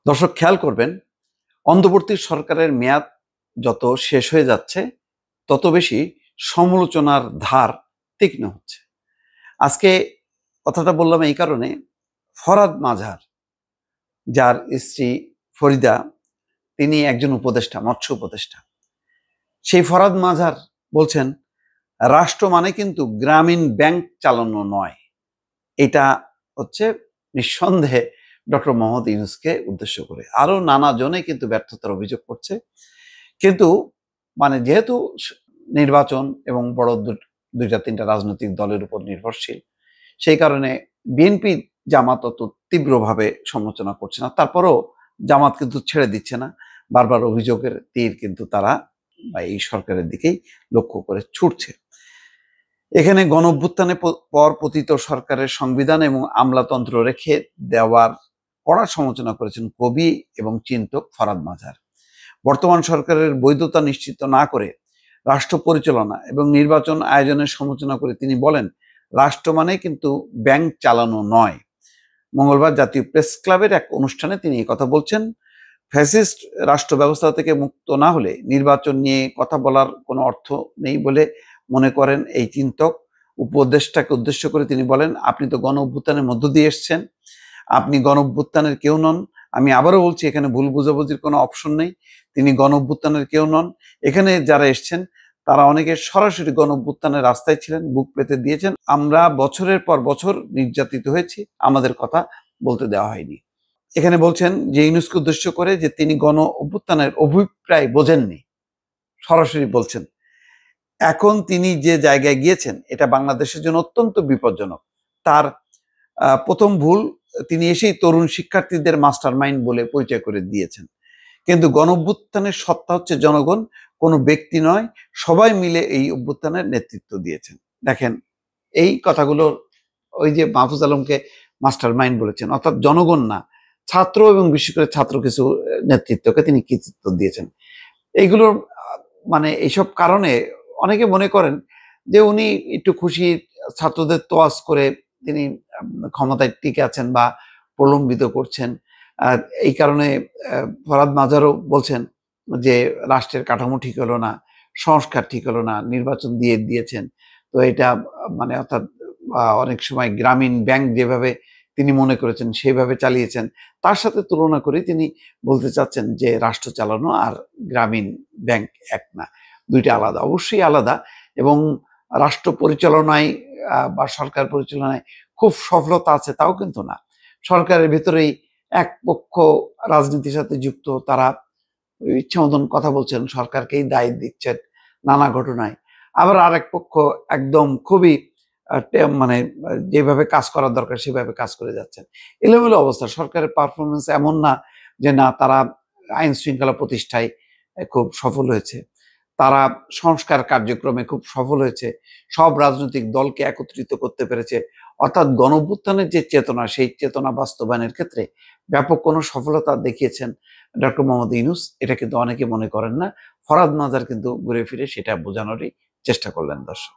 দর্শক খেয়াল করবেন, অন্তর্বর্তী সরকারের মেয়াদ যত শেষ হয়ে যাচ্ছে তত বেশি সমালোচনার ধার তীক্ষ্ণ হচ্ছে। আজকে কথাটা বললাম এই কারণে, ফরহাদ মাঝার, যার স্ত্রী ফরিদা, তিনি একজন উপদেষ্টা, মৎস্য উপদেষ্টা। সেই ফরহাদ মাঝার বলছেন, রাষ্ট্র মানে কিন্তু গ্রামীণ ব্যাংক চালানো নয়। এটা হচ্ছে নিঃসন্দেহে ডক্টর মোহাম্মদ ইউনূসকে উদ্দেশ্য করে। আরো নানা জনে কিন্তু ব্যর্থতার অভিযোগ করছে। কিন্তু যেহেতু নির্বাচন এবং বড় দুইটা তিনটা রাজনৈতিক দলের উপর নির্ভরশীল, সেই কারণে বিএনপি জামাত অত তীব্রভাবে সমালোচনা করছে না। তারপরও জামাত কিন্তু ছেড়ে দিচ্ছে না। বারবার অভিযোগের তীর কিন্তু তারা এই সরকারের দিকেই লক্ষ্য করে ছুটছে। এখানে গণঅভ্যুত্থানের পর পতিত সরকারের সংবিধান এবং আমলাতন্ত্র রেখে দেওয়ার কড়া সমালোচনা করেছেন কবি এবং চিন্তক ফরহাদ মাঝার। বর্তমান সরকারের বৈধতা নিশ্চিত না করে রাষ্ট্র পরিচালনা এবং নির্বাচন আয়োজনের সমালোচনা করে তিনি বলেন, রাষ্ট্র মানে কিন্তু ব্যাংক চালানো নয়। মঙ্গলবার জাতীয় প্রেস ক্লাবের এক অনুষ্ঠানে তিনি এই কথা বলছেন। ফ্যাসিস্ট রাষ্ট্র ব্যবস্থা থেকে মুক্ত না হলে নির্বাচন নিয়ে কথা বলার কোনো অর্থ নেই বলে মনে করেন এই চিন্তক। উপদেষ্টাকে উদ্দেশ্য করে তিনি বলেন, আপনি তো গণ অভ্যুত্থানের মধ্য দিয়ে এসছেন, আপনি গণ অভ্যুত্থানের কেউ নন। আমি আবারও বলছি, এখানে ভুল বুঝাবুঝির কোনো অপশন নেই। তিনি গণ অভ্যুত্থানের কেউ নন। এখানে যারা এসছেন তারা অনেকে সরাসরি গণ অভ্যুত্থানের রাস্তায় ছিলেন, বুক পেতে দিয়েছেন। আমরা বছরের পর বছর নির্যাতিত হয়েছি, আমাদের কথা বলতে দেওয়া হয়নি। এখানে বলছেন যে ইউনূসকে উদ্দেশ্য করে যে তিনি গণ অভ্যুত্থানের অভিপ্রায় বোঝেননি, সরাসরি বলছেন। এখন তিনি যে জায়গায় গিয়েছেন এটা বাংলাদেশের জন্য অত্যন্ত বিপজ্জনক। তার প্রথম ভুল, তিনি এসেই তরুণ শিক্ষার্থীদের মাস্টার মাইন্ড বলে পরিচয় করে দিয়েছেন। কিন্তু গণ অভ্যুত্থানের সত্তা হচ্ছে জনগণ, কোনো ব্যক্তি নয়। সবাই মিলে এই অভ্যুত্থানের নেতৃত্ব দিয়েছেন। দেখেন, এই কথাগুলো ওই যে মাহফুজ আলমকে মাস্টার মাইন্ড বলেছেন, অর্থাৎ জনগণ না, ছাত্র এবং বিশেষ করে ছাত্র কিছু নেতৃত্বকে তিনি কৃতিত্ব দিয়েছেন। এইগুলোর এইসব কারণে অনেকে মনে করেন যে উনি একটু খুশি, ছাত্রদের তোয়াজ করে তিনি ক্ষমতায় টিকে আছেন বা প্রলম্বিত করছেন। এই কারণে ফরহাদ মাঝারও বলছেন যে রাষ্ট্রের কাঠামো ঠিক হলো না, সংস্কার ঠিক হলো না, নির্বাচন দিয়েছেন। তো এটা অর্থাৎ অনেক সময় গ্রামীণ ব্যাংক যেভাবে তিনি মনে করেছেন সেভাবে চালিয়েছেন। তার সাথে তুলনা করে তিনি বলতে চাচ্ছেন যে রাষ্ট্র চালানো আর গ্রামীণ ব্যাংক এক না, দুইটা আলাদা। অবশ্যই আলাদা। এবং রাষ্ট্র পরিচালনায় বা সরকার পরিচালনায় খুব সফলতা আছে তাও কিন্তু না। সরকারের ভেতরেই এক পক্ষ রাজনীতির সাথে যুক্ত, তারা ইচ্ছা মতন কথা বলছেন, সরকারকেই দায় দিচ্ছেন নানা ঘটনায়। আবার আরেক পক্ষ একদম খুবই যেভাবে কাজ করার দরকার সেভাবে কাজ করে যাচ্ছেন। এলোমেলো অবস্থা। সরকারের পারফরমেন্স এমন না যে না তারা আইন শৃঙ্খলা প্রতিষ্ঠায় খুব সফল হয়েছে, তারা সংস্কার কার্যক্রমে খুব সফল হয়েছে, সব রাজনৈতিক দলকে একত্রিত করতে পেরেছে। অর্থাৎ গণঅভ্যুত্থানের যে চেতনা, সেই চেতনা বাস্তবায়নের ক্ষেত্রে ব্যাপক কোনো সফলতা দেখিয়েছেন ডক্টর মোহাম্মদ ইউনূস। এটা কিন্তু অনেকে মনে করেন না। ফরহাদ মাঝার কিন্তু ঘুরে ফিরে সেটা বোঝানোরই চেষ্টা করলেন দর্শক।